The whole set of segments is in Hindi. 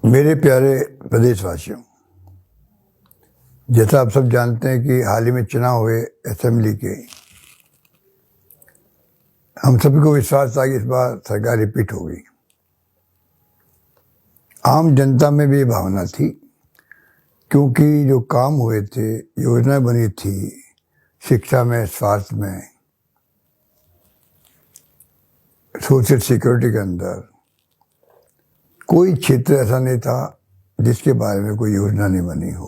मेरे प्यारे प्रदेशवासियों, जैसा आप सब जानते हैं कि हाल ही में चुनाव हुए असेंबली के। हम सभी को विश्वास था कि इस बार सरकार रिपीट होगी। आम जनता में भी ये भावना थी, क्योंकि जो काम हुए थे, योजनाएं बनी थी शिक्षा में, स्वास्थ्य में, सोशल सिक्योरिटी के अंदर, कोई क्षेत्र ऐसा नहीं था जिसके बारे में कोई योजना नहीं बनी हो,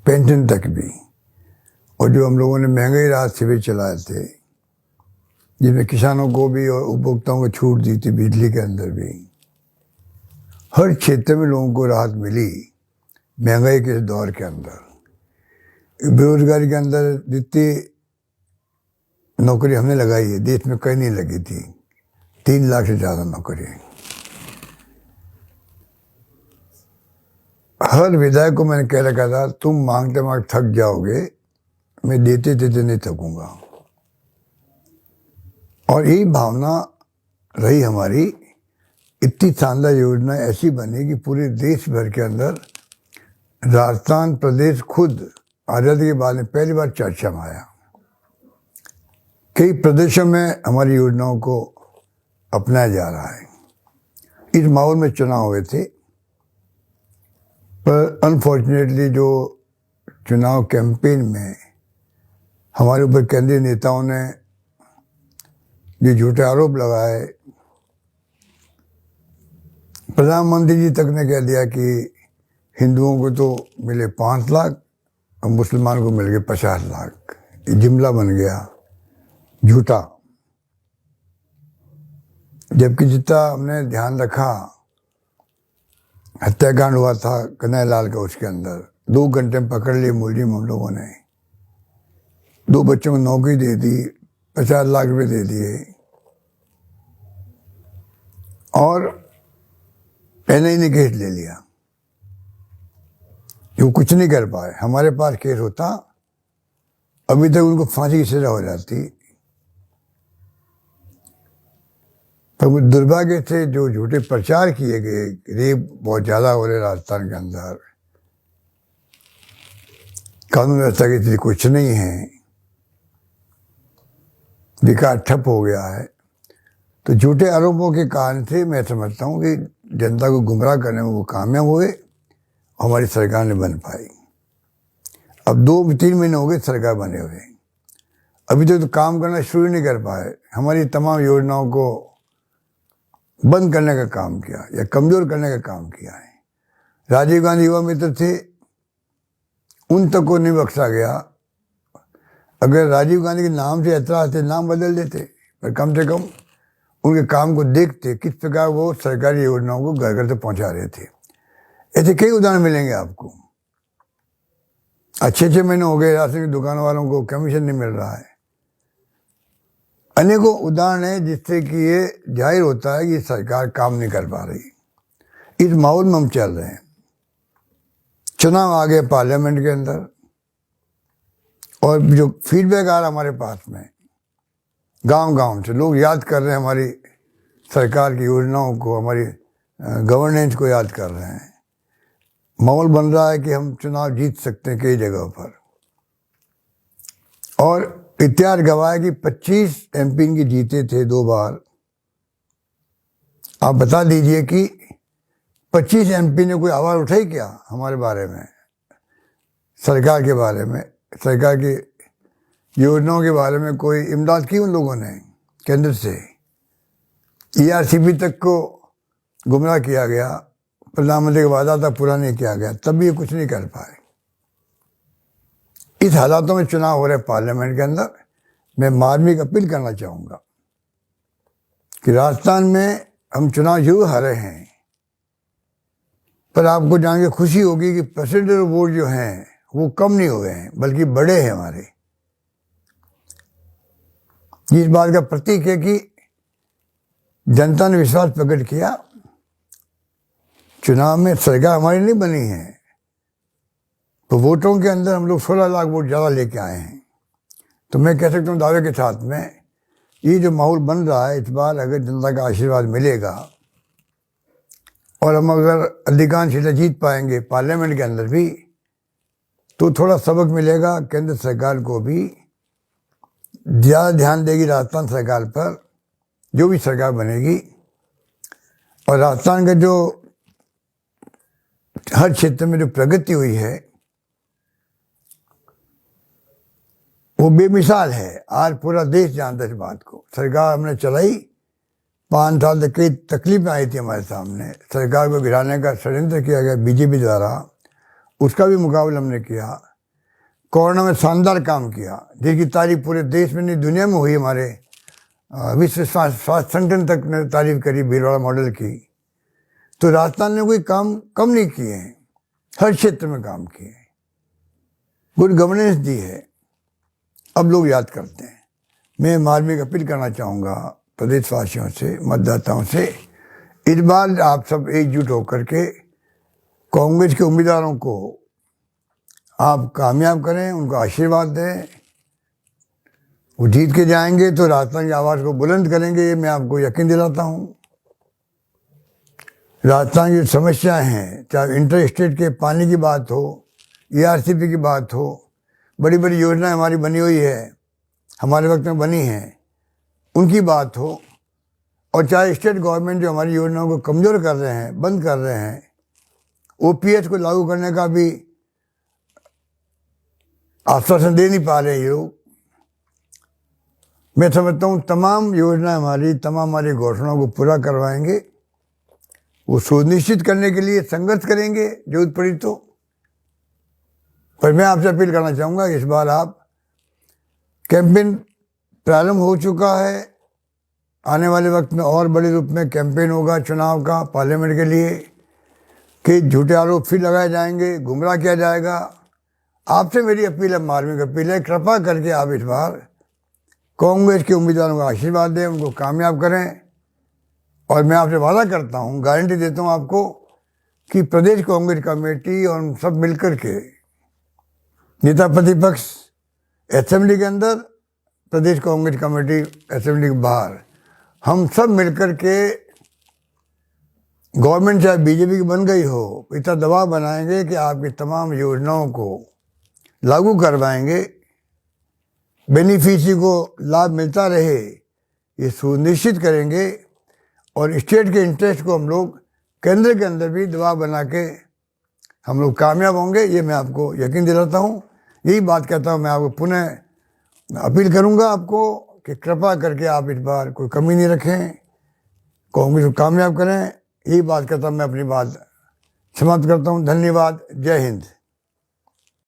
पेंशन तक भी। और जो हम लोगों ने महंगाई राहत शिविर चलाए थे, जिसमें किसानों को भी और उपभोक्ताओं को छूट दी थी, बिजली के अंदर भी, हर क्षेत्र में लोगों को राहत मिली। महंगाई के इस दौर के अंदर, बेरोजगारी के अंदर जितनी नौकरी हमने लगाई है, देश में कहीं नहीं लगी थी। 3 लाख से ज़्यादा नौकरी। हर विधायक को मैंने कह रखा था, तुम मांगते मांगते थक जाओगे, मैं देते देते नहीं थकूंगा। और यही भावना रही हमारी। इतनी शानदार योजना ऐसी बनी कि पूरे देश भर के अंदर राजस्थान प्रदेश खुद आज़ादी के बाद में पहली बार चर्चा में आया। कई प्रदेशों में हमारी योजनाओं को अपनाया जा रहा है। इस माहौल में चुनाव हुए थे, पर अनफॉर्चुनेटली जो चुनाव कैंपेन में हमारे ऊपर केंद्रीय नेताओं ने जो झूठे आरोप लगाए, प्रधानमंत्री जी तक ने कह दिया कि हिंदुओं को तो मिले 5 लाख और मुसलमान को मिल गए 50 लाख। ये जुमला बन गया झूठा। जबकि जितना हमने ध्यान रखा, हत्याकांड हुआ था कन्हैयालाल का, उसके अंदर 2 घंटे में पकड़ लिए मुलजिम हम लोगों ने। 2 बच्चों को नौकरी दे दी, 50 लाख रुपए दे दिए, और एनआईए ने केस ले लिया। जो कुछ नहीं कर पाए। हमारे पास केस होता, अभी तक उनको फांसी की सजा हो जाती। पर दुर्भाग्य से जो झूठे प्रचार किए गए, रेप बहुत ज़्यादा हो रहे राजस्थान के अंदर, कानून व्यवस्था की स्थिति कुछ नहीं है, विकास ठप हो गया है। तो झूठे आरोपों के कारण से मैं समझता हूँ कि जनता को गुमराह करने में वो कामयाब हुए, हमारी सरकार ने बन पाई। अब 2-3 महीने हो गए सरकार बने हुए, अभी तो काम करना शुरू नहीं कर पाए। हमारी तमाम योजनाओं को बंद करने का काम किया या कमजोर करने का काम किया है। राजीव गांधी युवा मित्र थे, उन तक को नहीं बख्शा गया। अगर राजीव गांधी के नाम से ऐतराज थे, नाम बदल देते, पर कम से कम उनके काम को देखते, किस प्रकार वो सरकारी योजनाओं को घर घर तक पहुंचा रहे थे। ऐसे कई उदाहरण मिलेंगे आपको। 6 महीने हो गए राशन की दुकान वालों को कमीशन नहीं मिल रहा है। अनेकों उदाहरण हैं जिससे कि ये जाहिर होता है कि सरकार काम नहीं कर पा रही। इस माहौल में हम चल रहे हैं। चुनाव आ गए पार्लियामेंट के अंदर, और जो फीडबैक आ रहा हमारे पास में, गांव-गांव से लोग याद कर रहे हैं हमारी सरकार की योजनाओं को, हमारी गवर्नेंस को याद कर रहे हैं। माहौल बन रहा है कि हम चुनाव जीत सकते हैं कई जगहों पर। और इतिहास गवाह है कि 25 एमपी इनके जीते थे 2 बार। आप बता दीजिए कि 25 एमपी ने कोई आवाज़ उठाई क्या हमारे बारे में, सरकार के बारे में, सरकार की योजनाओं के बारे में? कोई इमदाद की उन लोगों ने केंद्र से? ERCP तक को गुमराह किया गया, प्रधानमंत्री का वादा था पूरा नहीं किया गया, तब भी ये कुछ नहीं कर पाए। इस हालातों में चुनाव हो रहे पार्लियामेंट के अंदर, मैं मार्मिक अपील करना चाहूँगा कि राजस्थान में हम चुनाव जरूर हारे हैं, पर आपको जान के खुशी होगी कि परसेंटेज वोट जो हैं वो कम नहीं हुए हैं, बल्कि बढ़े हैं हमारे। इस बात का प्रतीक है कि जनता ने विश्वास प्रकट किया। चुनाव में सरकार हमारी नहीं बनी है, तो वोटों के अंदर हम लोग 16 लाख वोट ज़्यादा लेके आए हैं। तो मैं कह सकता हूँ दावे के साथ में, ये जो माहौल बन रहा है, इस बार अगर जनता का आशीर्वाद मिलेगा और हम अगर अधिकांश सीटें जीत पाएंगे पार्लियामेंट के अंदर भी, तो थोड़ा सबक मिलेगा केंद्र सरकार को भी, ज़्यादा ध्यान देगी राजस्थान सरकार पर, जो भी सरकार बनेगी। और राजस्थान का जो हर क्षेत्र में जो प्रगति हुई है वो बेमिसाल है। आज पूरा देश जानता है इस बात को। सरकार हमने चलाई, 5 साल तक कई तकलीफें आई थी हमारे सामने, सरकार को गिराने का षड्यंत्र किया गया बीजेपी द्वारा, उसका भी मुकाबला हमने किया। कोरोना में शानदार काम किया, जिसकी तारीफ पूरे देश में नहीं दुनिया में हुई। हमारे विश्व स्वास्थ्य संगठन तक ने तारीफ करी भीलवाड़ा मॉडल की। तो राजस्थान ने कोई काम कम नहीं किए हैं, हर क्षेत्र में काम किए हैं, गुड गवर्नेंस दी है। अब लोग याद करते हैं। मैं मार्मिक अपील करना चाहूँगा प्रदेशवासियों से, मतदाताओं से, इस बार आप सब एकजुट होकर के कांग्रेस के उम्मीदवारों को आप कामयाब करें, उनको आशीर्वाद दें। वो जीत के जाएंगे तो राजस्थान की आवाज़ को बुलंद करेंगे, ये मैं आपको यकीन दिलाता हूँ। राजस्थान की समस्याएं हैं, चाहे इंटर स्टेट के पानी की बात हो, ERCP की बात हो, बड़ी बड़ी योजनाएं हमारी बनी हुई है, हमारे वक्त में बनी हैं, उनकी बात हो, और चाहे स्टेट गवर्नमेंट जो हमारी योजनाओं को कमज़ोर कर रहे हैं, बंद कर रहे हैं, OPS को लागू करने का भी आश्वासन दे नहीं पा रहे ये लोग। मैं समझता हूँ तमाम योजना हमारी, तमाम हमारी घोषणाओं को पूरा करवाएंगे। वो सुनिश्चित करने के लिए संघर्ष करेंगे जरूरत पड़ी तो। पर मैं आपसे अपील करना चाहूँगा, इस बार आप कैंपेन प्रारंभ हो चुका है, आने वाले वक्त में और बड़े रूप में कैंपेन होगा चुनाव का पार्लियामेंट के लिए, कि झूठे आरोप फिर लगाए जाएंगे, गुमराह किया जाएगा। आपसे मेरी अपील है, मार्मिक अपील है, कृपा करके आप इस बार कांग्रेस के उम्मीदवारों को आशीर्वाद दें, उनको कामयाब करें। और मैं आपसे वादा करता हूँ, गारंटी देता हूँ आपको, कि प्रदेश कांग्रेस कमेटी और हम सब मिलकर के, नेता प्रतिपक्ष असेंबली के अंदर, प्रदेश कांग्रेस कमेटी असेंबली के बाहर, हम सब मिलकर के गवर्नमेंट चाहे बीजेपी की बन गई हो, इतना दबाव बनाएंगे कि आपकी तमाम योजनाओं को लागू करवाएंगे, बेनिफिशियरी को लाभ मिलता रहे, ये सुनिश्चित करेंगे। और स्टेट के इंटरेस्ट को हम लोग केंद्र के अंदर भी दबाव बना के हम लोग कामयाब होंगे, ये मैं आपको यकीन दिलाता हूँ। यही बात कहता हूँ, मैं आपको पुनः अपील करूँगा आपको कि कृपा करके आप इस बार कोई कमी नहीं रखें, कांग्रेस को कामयाब करें। यही बात कहता हूँ, मैं अपनी बात समाप्त करता हूँ। धन्यवाद। जय हिंद।